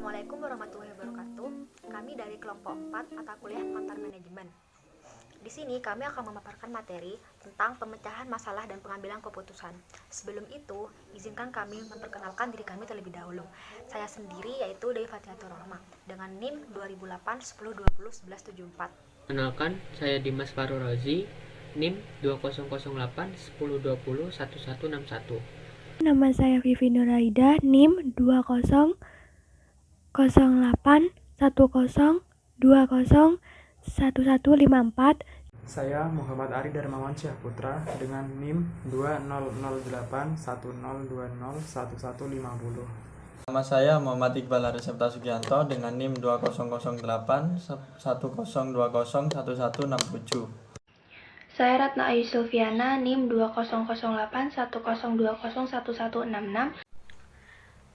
Assalamualaikum warahmatullahi wabarakatuh. Kami dari kelompok 4 mata kuliah Pengantar Manajemen. Di sini kami akan memaparkan materi tentang pemecahan masalah dan pengambilan keputusan. Sebelum itu, izinkan kami memperkenalkan diri kami terlebih dahulu. Saya sendiri yaitu Dewi Fatihatur Rahma dengan NIM 2008 10 20 11 74. Kenalkan, saya Dimas Faru Rozi, NIM 2008 10 20 1161. Nama saya Vivi Nuraida, NIM 2008 10 20 1154. Saya Muhammad Ari Darmawan Syahputra dengan NIM 2008 1020 1150. Nama saya Muhammad Iqbal Arisepta Sugianto dengan NIM 2008 1020 1167. Saya Ratna Ayu Silviana, NIM 2008 1020 1166.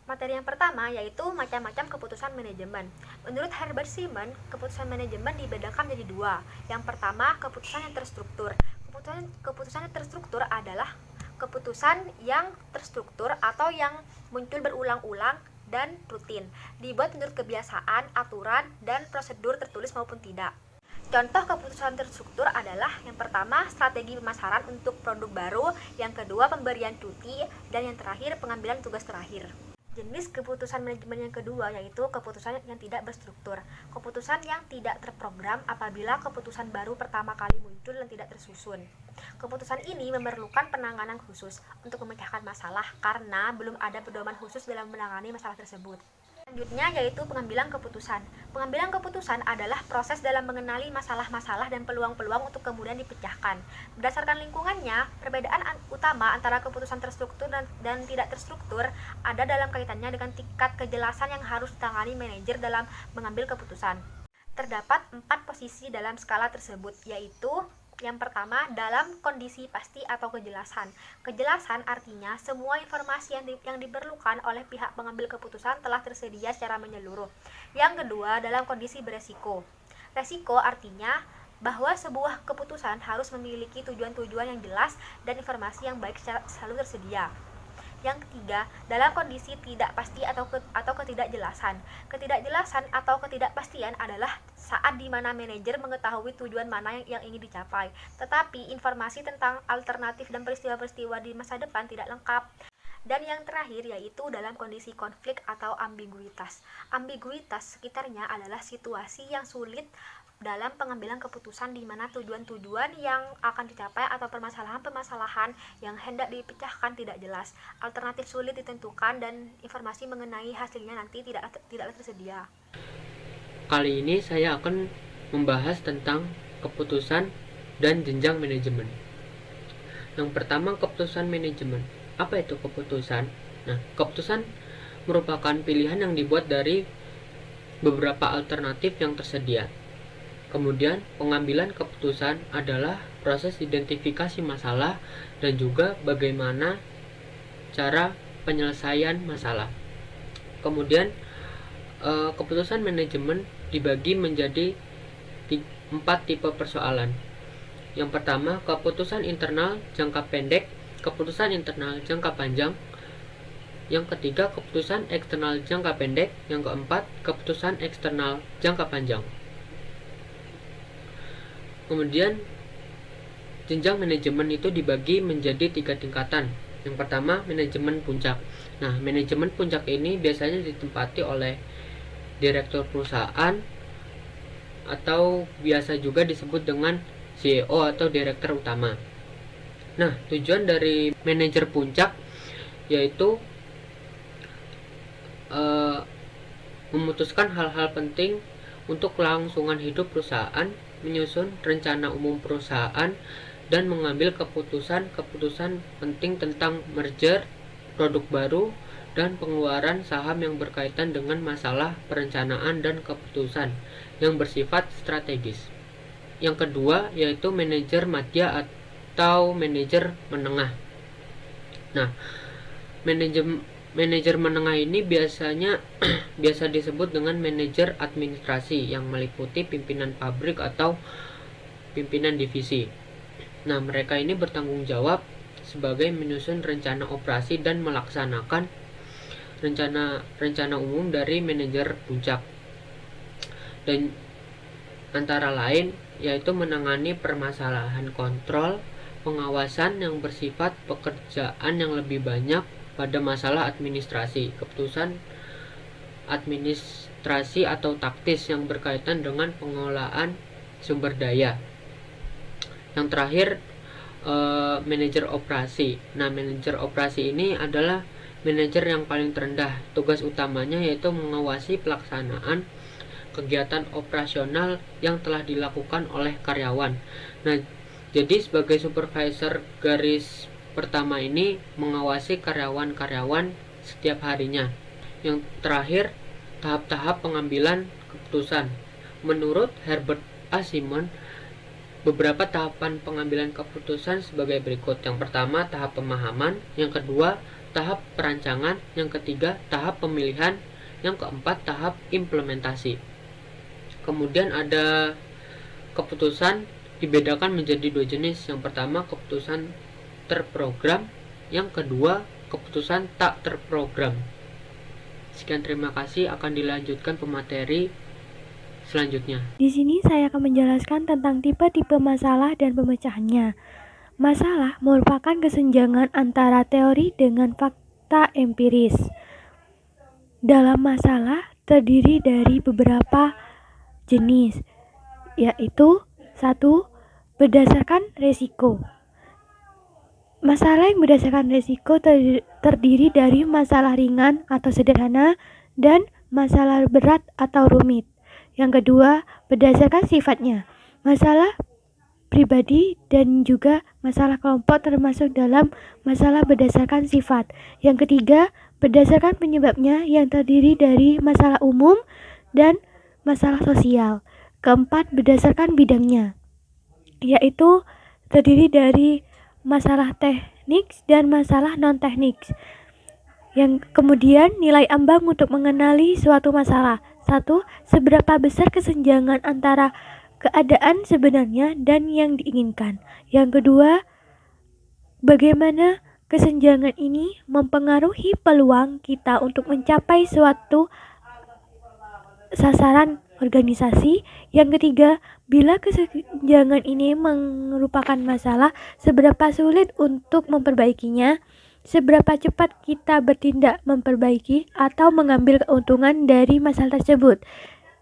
Materi yang pertama yaitu macam-macam keputusan manajemen. Menurut Herbert Simon, keputusan manajemen dibedakan menjadi dua. Yang pertama, keputusan yang terstruktur. Keputusan yang terstruktur adalah keputusan yang terstruktur atau yang muncul berulang-ulang dan rutin, dibuat menurut kebiasaan, aturan, dan prosedur tertulis maupun tidak. Contoh keputusan terstruktur adalah yang pertama, strategi pemasaran untuk produk baru, yang kedua, pemberian cuti, dan yang terakhir, pengambilan tugas terakhir. Jenis keputusan manajemen yang kedua yaitu keputusan yang tidak berstruktur. Keputusan yang tidak terprogram apabila keputusan baru pertama kali muncul dan tidak tersusun. Keputusan ini memerlukan penanganan khusus untuk memecahkan masalah karena belum ada pedoman khusus dalam menangani masalah tersebut. Selanjutnya yaitu pengambilan keputusan. Pengambilan keputusan adalah proses dalam mengenali masalah-masalah dan peluang-peluang untuk kemudian dipecahkan. Berdasarkan lingkungannya, perbedaan utama antara keputusan terstruktur dan tidak terstruktur ada dalam kaitannya dengan tingkat kejelasan yang harus ditangani manajer dalam mengambil keputusan. Terdapat 4 posisi dalam skala tersebut, yaitu yang pertama, dalam kondisi pasti atau kejelasan. Kejelasan artinya semua informasi yang diperlukan oleh pihak pengambil keputusan telah tersedia secara menyeluruh. Yang kedua, dalam kondisi beresiko. Resiko artinya bahwa sebuah keputusan harus memiliki tujuan-tujuan yang jelas dan informasi yang baik selalu tersedia. Yang ketiga, dalam kondisi tidak pasti atau ketidakjelasan. Ketidakjelasan atau ketidakpastian adalah saat di mana manajer mengetahui tujuan mana yang ingin dicapai, tetapi informasi tentang alternatif dan peristiwa-peristiwa di masa depan tidak lengkap. Dan yang terakhir yaitu dalam kondisi konflik atau ambiguitas. Ambiguitas sekitarnya adalah situasi yang sulit dalam pengambilan keputusan di mana tujuan-tujuan yang akan dicapai atau permasalahan-permasalahan yang hendak dipecahkan tidak jelas, alternatif sulit ditentukan, dan informasi mengenai hasilnya nanti tidak tersedia. Kali ini saya akan membahas tentang keputusan dan jenjang manajemen. Yang pertama, keputusan manajemen. Apa itu keputusan? Nah, keputusan merupakan pilihan yang dibuat dari beberapa alternatif yang tersedia. Kemudian, pengambilan keputusan adalah proses identifikasi masalah dan juga bagaimana cara penyelesaian masalah. Kemudian, keputusan manajemen dibagi menjadi 4 tipe persoalan. Yang pertama, keputusan internal jangka pendek, keputusan internal jangka panjang. Yang ketiga, keputusan eksternal jangka pendek. Yang keempat, keputusan eksternal jangka panjang. Kemudian, jenjang manajemen itu dibagi menjadi 3 tingkatan. Yang pertama, manajemen puncak. Nah, manajemen puncak ini biasanya ditempati oleh direktur perusahaan atau biasa juga disebut dengan CEO atau direktur utama. Nah, tujuan dari manajer puncak yaitu memutuskan hal-hal penting untuk kelangsungan hidup perusahaan, menyusun rencana umum perusahaan, dan mengambil keputusan-keputusan penting tentang merger, produk baru, dan pengeluaran saham yang berkaitan dengan masalah perencanaan dan keputusan yang bersifat strategis. Yang kedua yaitu manajer madya atau manajer menengah. Nah, manajer menengah ini biasa disebut dengan manajer administrasi yang meliputi pimpinan pabrik atau pimpinan divisi. Nah, mereka ini bertanggung jawab sebagai menyusun rencana operasi dan melaksanakan rencana umum dari manajer puncak, dan antara lain yaitu menangani permasalahan kontrol pengawasan yang bersifat pekerjaan yang lebih banyak pada masalah administrasi, keputusan administrasi atau taktis yang berkaitan dengan pengelolaan sumber daya. Yang terakhir, manajer operasi. Nah, manajer operasi ini adalah manajer yang paling terendah. Tugas utamanya yaitu mengawasi pelaksanaan kegiatan operasional yang telah dilakukan oleh karyawan. Nah, jadi sebagai supervisor garis pertama ini mengawasi karyawan-karyawan setiap harinya. Yang terakhir, tahap-tahap pengambilan keputusan. Menurut Herbert A. Simon, beberapa tahapan pengambilan keputusan sebagai berikut. Yang pertama, tahap pemahaman. Yang kedua, tahap perancangan. Yang ketiga, tahap pemilihan. Yang keempat, tahap implementasi. Kemudian ada keputusan dibedakan menjadi dua jenis. Yang pertama, keputusan terprogram. Yang kedua, keputusan tak terprogram. Sekian, terima kasih. Akan dilanjutkan pemateri selanjutnya. Di sini saya akan menjelaskan tentang tipe-tipe masalah dan pemecahannya. Masalah merupakan kesenjangan antara teori dengan fakta empiris. Dalam masalah terdiri dari beberapa jenis, yaitu 1. Berdasarkan resiko. Masalah yang berdasarkan resiko terdiri dari masalah ringan atau sederhana dan masalah berat atau rumit. Yang kedua, berdasarkan sifatnya. Masalah pribadi dan juga masalah kelompok termasuk dalam masalah berdasarkan sifat. Yang ketiga, berdasarkan penyebabnya yang terdiri dari masalah umum dan masalah sosial. Keempat, berdasarkan bidangnya, yaitu terdiri dari masalah teknik dan masalah non-teknik. Yang kemudian, nilai ambang untuk mengenali suatu masalah. 1. Seberapa besar kesenjangan antara keadaan sebenarnya dan yang diinginkan. Yang kedua, bagaimana kesenjangan ini mempengaruhi peluang kita untuk mencapai suatu sasaran organisasi. Yang ketiga, bila kesenjangan ini merupakan masalah, seberapa sulit untuk memperbaikinya, seberapa cepat kita bertindak memperbaiki atau mengambil keuntungan dari masalah tersebut.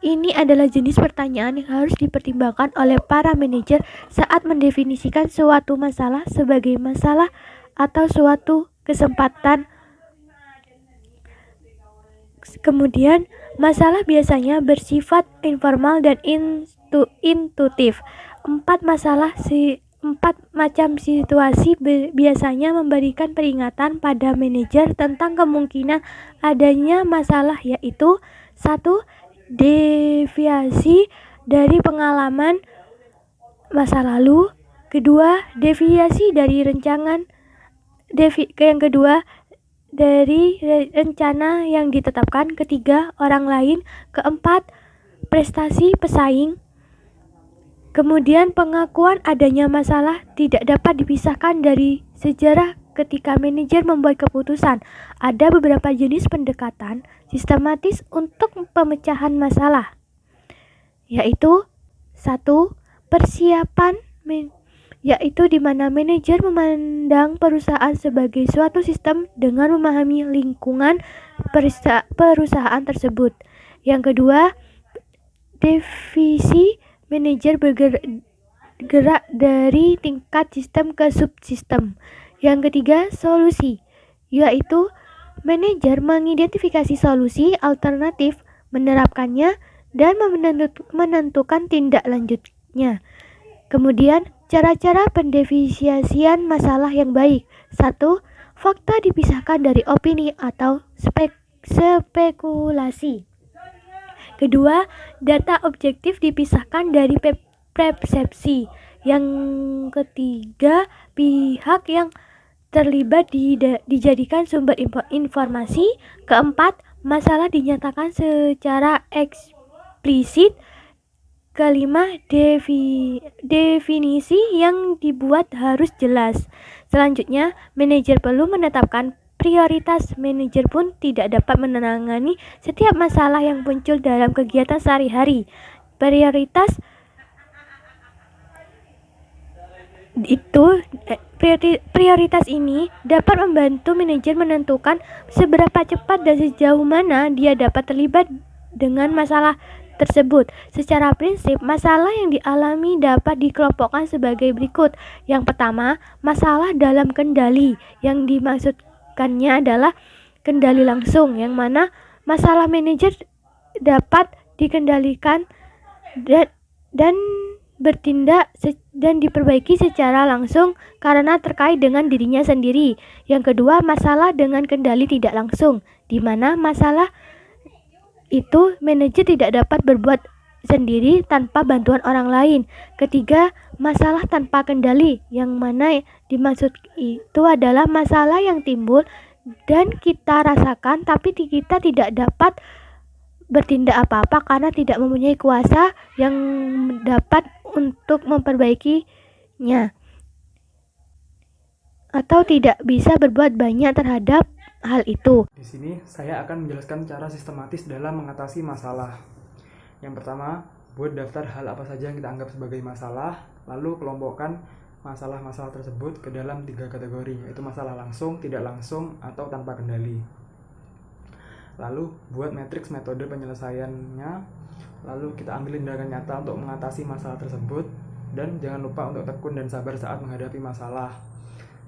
Ini adalah jenis pertanyaan yang harus dipertimbangkan oleh para manajer saat mendefinisikan suatu masalah sebagai masalah atau suatu kesempatan. Kemudian, masalah biasanya bersifat informal dan intuitif. Empat macam situasi biasanya memberikan peringatan pada manajer tentang kemungkinan adanya masalah, yaitu 1. Deviasi dari pengalaman masa lalu. Kedua, deviasi dari dari rencana yang ditetapkan. Ketiga, orang lain. Keempat, prestasi pesaing. Kemudian, pengakuan adanya masalah tidak dapat dipisahkan dari sejarah ketika manajer membuat keputusan. Ada beberapa jenis pendekatan sistematis untuk pemecahan masalah, yaitu 1. Persiapan, yaitu di mana manajer memandang perusahaan sebagai suatu sistem dengan memahami lingkungan perusahaan tersebut. Yang kedua, divisi. Manajer bergerak dari tingkat sistem ke subsistem. Yang ketiga, solusi, yaitu manajer mengidentifikasi solusi alternatif, menerapkannya, dan menentukan tindak lanjutnya. Kemudian, cara-cara pendefinisian masalah yang baik. 1. Fakta dipisahkan dari opini atau spekulasi. Kedua, data objektif dipisahkan dari persepsi. Yang ketiga, pihak yang terlibat dijadikan sumber informasi. Keempat, masalah dinyatakan secara eksplisit. Kelima, definisi yang dibuat harus jelas. Selanjutnya, manajer perlu menetapkan prioritas manajer pun tidak dapat menangani setiap masalah yang muncul dalam kegiatan sehari-hari. Prioritas ini dapat membantu manajer menentukan seberapa cepat dan sejauh mana dia dapat terlibat dengan masalah tersebut. Secara prinsip, masalah yang dialami dapat dikelompokkan sebagai berikut. Yang pertama, masalah dalam kendali. Yang dimaksudkannya adalah kendali langsung, yang mana masalah manajer dapat dikendalikan dan bertindak dan diperbaiki secara langsung karena terkait dengan dirinya sendiri. Yang kedua, masalah dengan kendali tidak langsung, di mana masalah itu manajer tidak dapat berbuat sendiri tanpa bantuan orang lain. Ketiga, masalah tanpa kendali, yang mana dimaksud itu adalah masalah yang timbul dan kita rasakan tapi kita tidak dapat bertindak apa-apa karena tidak mempunyai kuasa yang dapat untuk memperbaikinya atau tidak bisa berbuat banyak terhadap hal itu. Di sini saya akan menjelaskan cara sistematis dalam mengatasi masalah. Yang pertama, buat daftar hal apa saja yang kita anggap sebagai masalah, lalu kelompokkan masalah-masalah tersebut ke dalam 3 kategori, yaitu masalah langsung, tidak langsung, atau tanpa kendali. Lalu buat matriks metode penyelesaiannya, lalu kita ambil tindakan nyata untuk mengatasi masalah tersebut, dan jangan lupa untuk tekun dan sabar saat menghadapi masalah.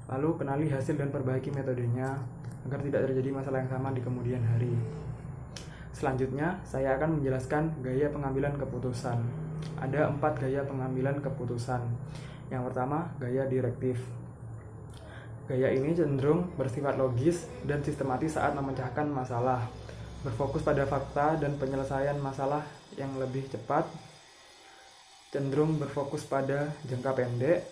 Lalu kenali hasil dan perbaiki metodenya agar tidak terjadi masalah yang sama di kemudian hari. Selanjutnya, saya akan menjelaskan gaya pengambilan keputusan. Ada 4 gaya pengambilan keputusan. Yang pertama, gaya direktif. Gaya ini cenderung bersifat logis dan sistematis saat memecahkan masalah, berfokus pada fakta dan penyelesaian masalah yang lebih cepat, cenderung berfokus pada jangka pendek,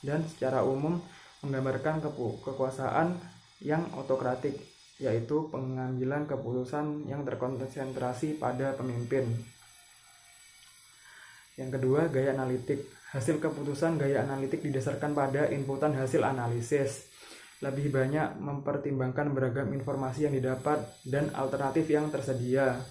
dan secara umum menggambarkan kekuasaan yang otokratik, yaitu pengambilan keputusan yang terkonsentrasi pada pemimpin. Yang kedua, gaya analitik. Hasil keputusan gaya analitik didasarkan pada inputan hasil analisis. Lebih banyak mempertimbangkan beragam informasi yang didapat dan alternatif yang tersedia.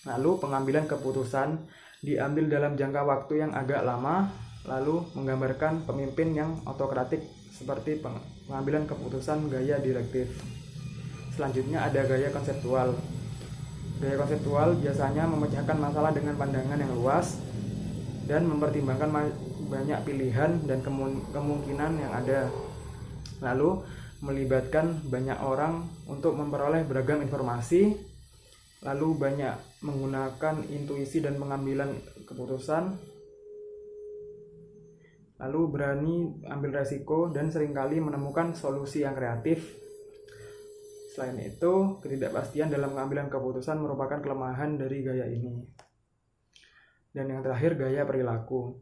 Lalu pengambilan keputusan diambil dalam jangka waktu yang agak lama, lalu menggambarkan pemimpin yang otokratik seperti pengambilan keputusan gaya direktif. Selanjutnya ada gaya konseptual. Gaya konseptual biasanya memecahkan masalah dengan pandangan yang luas dan mempertimbangkan banyak pilihan dan kemungkinan yang ada. Lalu melibatkan banyak orang untuk memperoleh beragam informasi, lalu banyak menggunakan intuisi dan pengambilan keputusan, lalu berani ambil resiko dan seringkali menemukan solusi yang kreatif. Selain itu, ketidakpastian dalam pengambilan keputusan merupakan kelemahan dari gaya ini. Dan yang terakhir, gaya perilaku.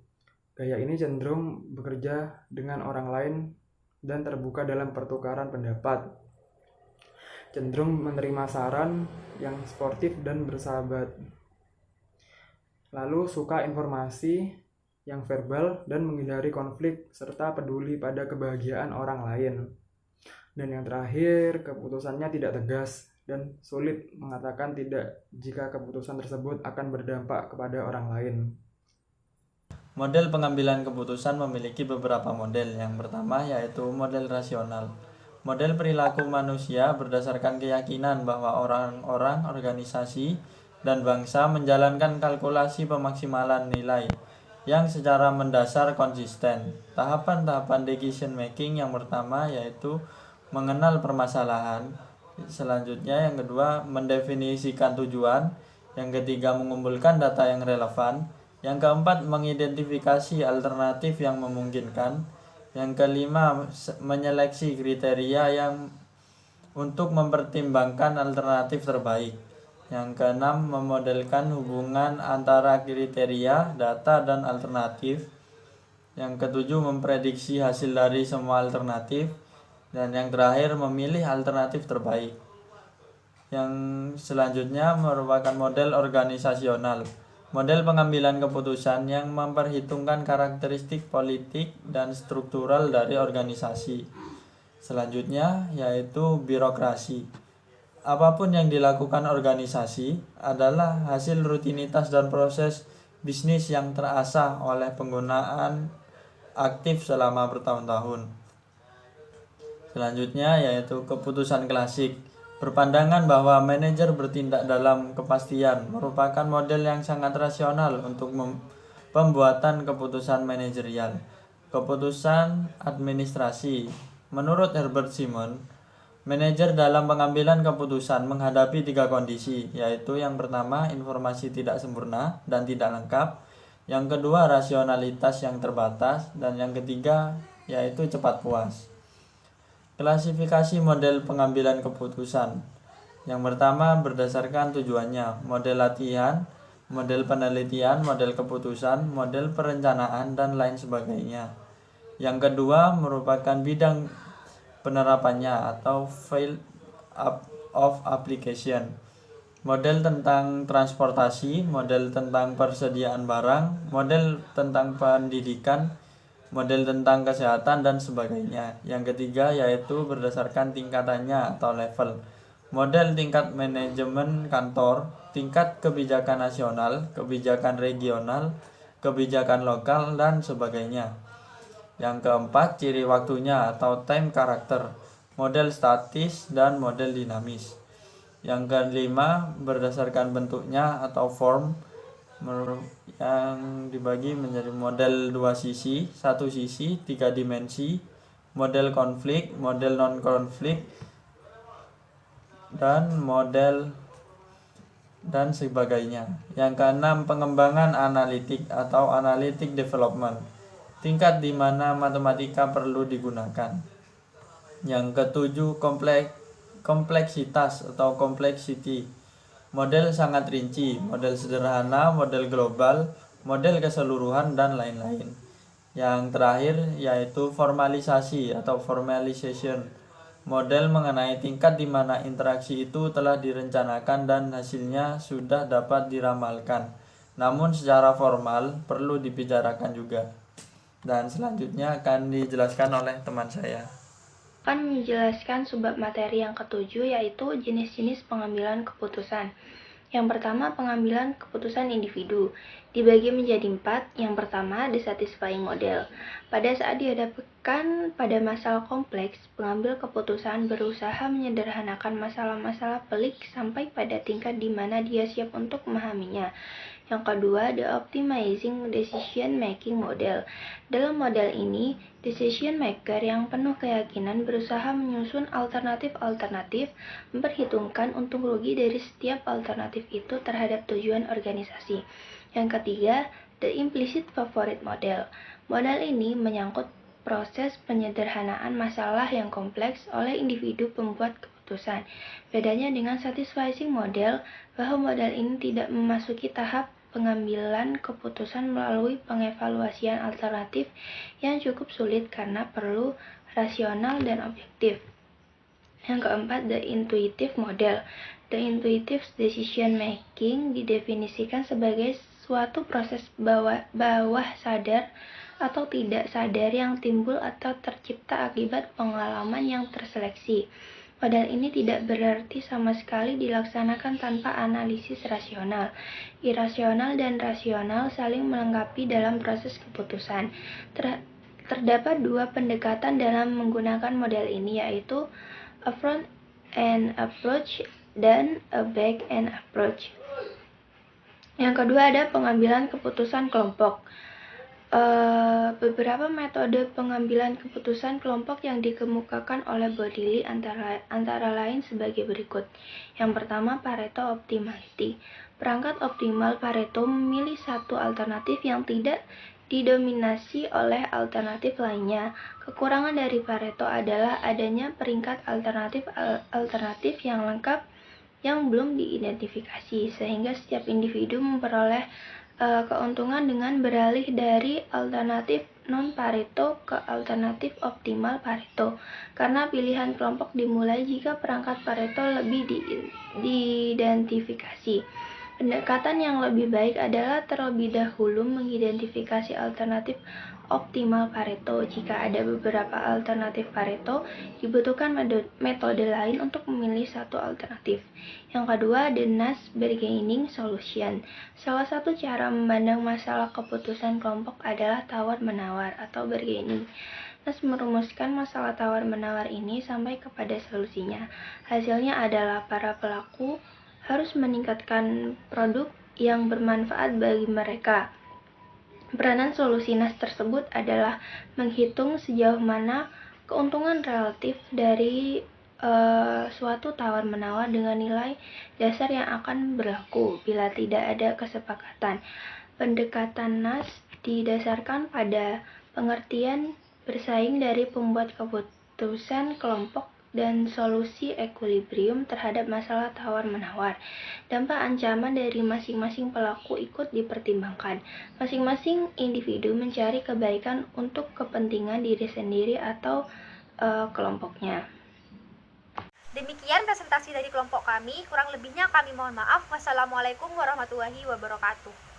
Gaya ini cenderung bekerja dengan orang lain dan terbuka dalam pertukaran pendapat. Cenderung menerima saran yang sportif dan bersahabat. Lalu suka informasi yang verbal dan menghindari konflik serta peduli pada kebahagiaan orang lain. Dan yang terakhir, keputusannya tidak tegas dan sulit mengatakan tidak jika keputusan tersebut akan berdampak kepada orang lain. Model pengambilan keputusan memiliki beberapa model. Yang pertama yaitu model rasional. Model perilaku manusia berdasarkan keyakinan bahwa orang-orang, organisasi, dan bangsa menjalankan kalkulasi pemaksimalan nilai yang secara mendasar konsisten. Tahapan-tahapan decision making yang pertama yaitu mengenal permasalahan. Selanjutnya yang kedua mendefinisikan tujuan. Yang ketiga mengumpulkan data yang relevan. Yang keempat mengidentifikasi alternatif yang memungkinkan. Yang kelima menyeleksi kriteria yang untuk mempertimbangkan alternatif terbaik. Yang keenam memodelkan hubungan antara kriteria, data, dan alternatif. Yang ketujuh memprediksi hasil dari semua alternatif. Dan yang terakhir memilih alternatif terbaik. Yang selanjutnya merupakan model organisasional. Model pengambilan keputusan yang memperhitungkan karakteristik politik dan struktural dari organisasi. Selanjutnya yaitu birokrasi. Apapun yang dilakukan organisasi adalah hasil rutinitas dan proses bisnis yang terasah oleh penggunaan aktif selama bertahun-tahun. Selanjutnya yaitu keputusan klasik. Berpandangan bahwa manajer bertindak dalam kepastian merupakan model yang sangat rasional untuk pembuatan keputusan manajerial. Keputusan administrasi. Menurut Herbert Simon, manajer dalam pengambilan keputusan menghadapi 3 kondisi, yaitu yang pertama informasi tidak sempurna dan tidak lengkap, yang kedua rasionalitas yang terbatas, dan yang ketiga yaitu cepat puas. Klasifikasi model pengambilan keputusan. Yang pertama berdasarkan tujuannya, model latihan, model penelitian, model keputusan, model perencanaan, dan lain sebagainya. Yang kedua merupakan bidang penerapannya atau field of application. Model tentang transportasi, model tentang persediaan barang, model tentang pendidikan, model tentang kesehatan, dan sebagainya. Yang ketiga yaitu berdasarkan tingkatannya atau level. Model tingkat manajemen kantor, tingkat kebijakan nasional, kebijakan regional, kebijakan lokal, dan sebagainya. Yang keempat, ciri waktunya atau time character, model statis dan model dinamis. Yang kelima, berdasarkan bentuknya atau form, yang dibagi menjadi model 2 sisi, 1 sisi, 3 dimensi, model konflik, model non-konflik, dan model dan sebagainya. Yang keenam, pengembangan analitik atau analytic development, tingkat di mana matematika perlu digunakan. Yang ketujuh, kompleksitas atau complexity, model sangat rinci, model sederhana, model global, model keseluruhan, dan lain-lain. Yang terakhir yaitu formalisasi atau formalization, model mengenai tingkat di mana interaksi itu telah direncanakan dan hasilnya sudah dapat diramalkan, namun secara formal perlu dibicarakan juga. Dan selanjutnya akan dijelaskan oleh teman saya. Akan menjelaskan subbab materi yang ketujuh, yaitu jenis-jenis pengambilan keputusan. Yang pertama, pengambilan keputusan individu. Dibagi menjadi 4. Yang pertama, the satisfying model. Pada saat dihadapkan pada masalah kompleks, pengambil keputusan berusaha menyederhanakan masalah-masalah pelik sampai pada tingkat di mana dia siap untuk memahaminya. Yang kedua, the optimizing decision making model. Dalam model ini, decision maker yang penuh keyakinan berusaha menyusun alternatif-alternatif, memperhitungkan untung rugi dari setiap alternatif itu terhadap tujuan organisasi. Yang ketiga, the implicit favorite model. Model ini menyangkut proses penyederhanaan masalah yang kompleks oleh individu pembuat keputusan. Bedanya dengan satisfying model, bahwa model ini tidak memasuki tahap pengambilan keputusan melalui pengevaluasian alternatif yang cukup sulit karena perlu rasional dan objektif. Yang keempat, the intuitive model. The intuitive decision making didefinisikan sebagai suatu proses bawah sadar atau tidak sadar yang timbul atau tercipta akibat pengalaman yang terseleksi. Model ini tidak berarti sama sekali dilaksanakan tanpa analisis rasional. Irasional dan rasional saling melengkapi dalam proses keputusan. Terdapat 2 pendekatan dalam menggunakan model ini, yaitu a front end approach dan a back end approach. Yang kedua ada pengambilan keputusan kelompok. Beberapa metode pengambilan keputusan kelompok yang dikemukakan oleh Bodili antara lain sebagai berikut. Yang pertama, Pareto optimality. Perangkat optimal Pareto memilih satu alternatif yang tidak didominasi oleh alternatif lainnya. Kekurangan dari Pareto adalah adanya peringkat alternatif yang lengkap yang belum diidentifikasi, sehingga setiap individu memperoleh keuntungan dengan beralih dari alternatif non-Pareto ke alternatif optimal Pareto, karena pilihan kelompok dimulai jika perangkat Pareto lebih diidentifikasi. Pendekatan yang lebih baik adalah terlebih dahulu mengidentifikasi alternatif optimal Pareto. Jika ada beberapa alternatif Pareto, dibutuhkan metode lain untuk memilih satu alternatif. Yang kedua, the Nash bargaining solution. Salah satu cara memandang masalah keputusan kelompok adalah tawar-menawar atau bargaining. Nash merumuskan masalah tawar-menawar ini sampai kepada solusinya. Hasilnya adalah para pelaku harus meningkatkan produk yang bermanfaat bagi mereka. Peranan solusi Nash tersebut adalah menghitung sejauh mana keuntungan relatif dari suatu tawar-menawar dengan nilai dasar yang akan berlaku bila tidak ada kesepakatan. Pendekatan Nash didasarkan pada pengertian bersaing dari pembuat keputusan kelompok dan solusi equilibrium terhadap masalah tawar-menawar. Dampak ancaman dari masing-masing pelaku ikut dipertimbangkan. Masing-masing individu mencari kebaikan untuk kepentingan diri sendiri atau kelompoknya. Demikian presentasi dari kelompok kami, kurang lebihnya kami mohon maaf. Wassalamualaikum warahmatullahi wabarakatuh.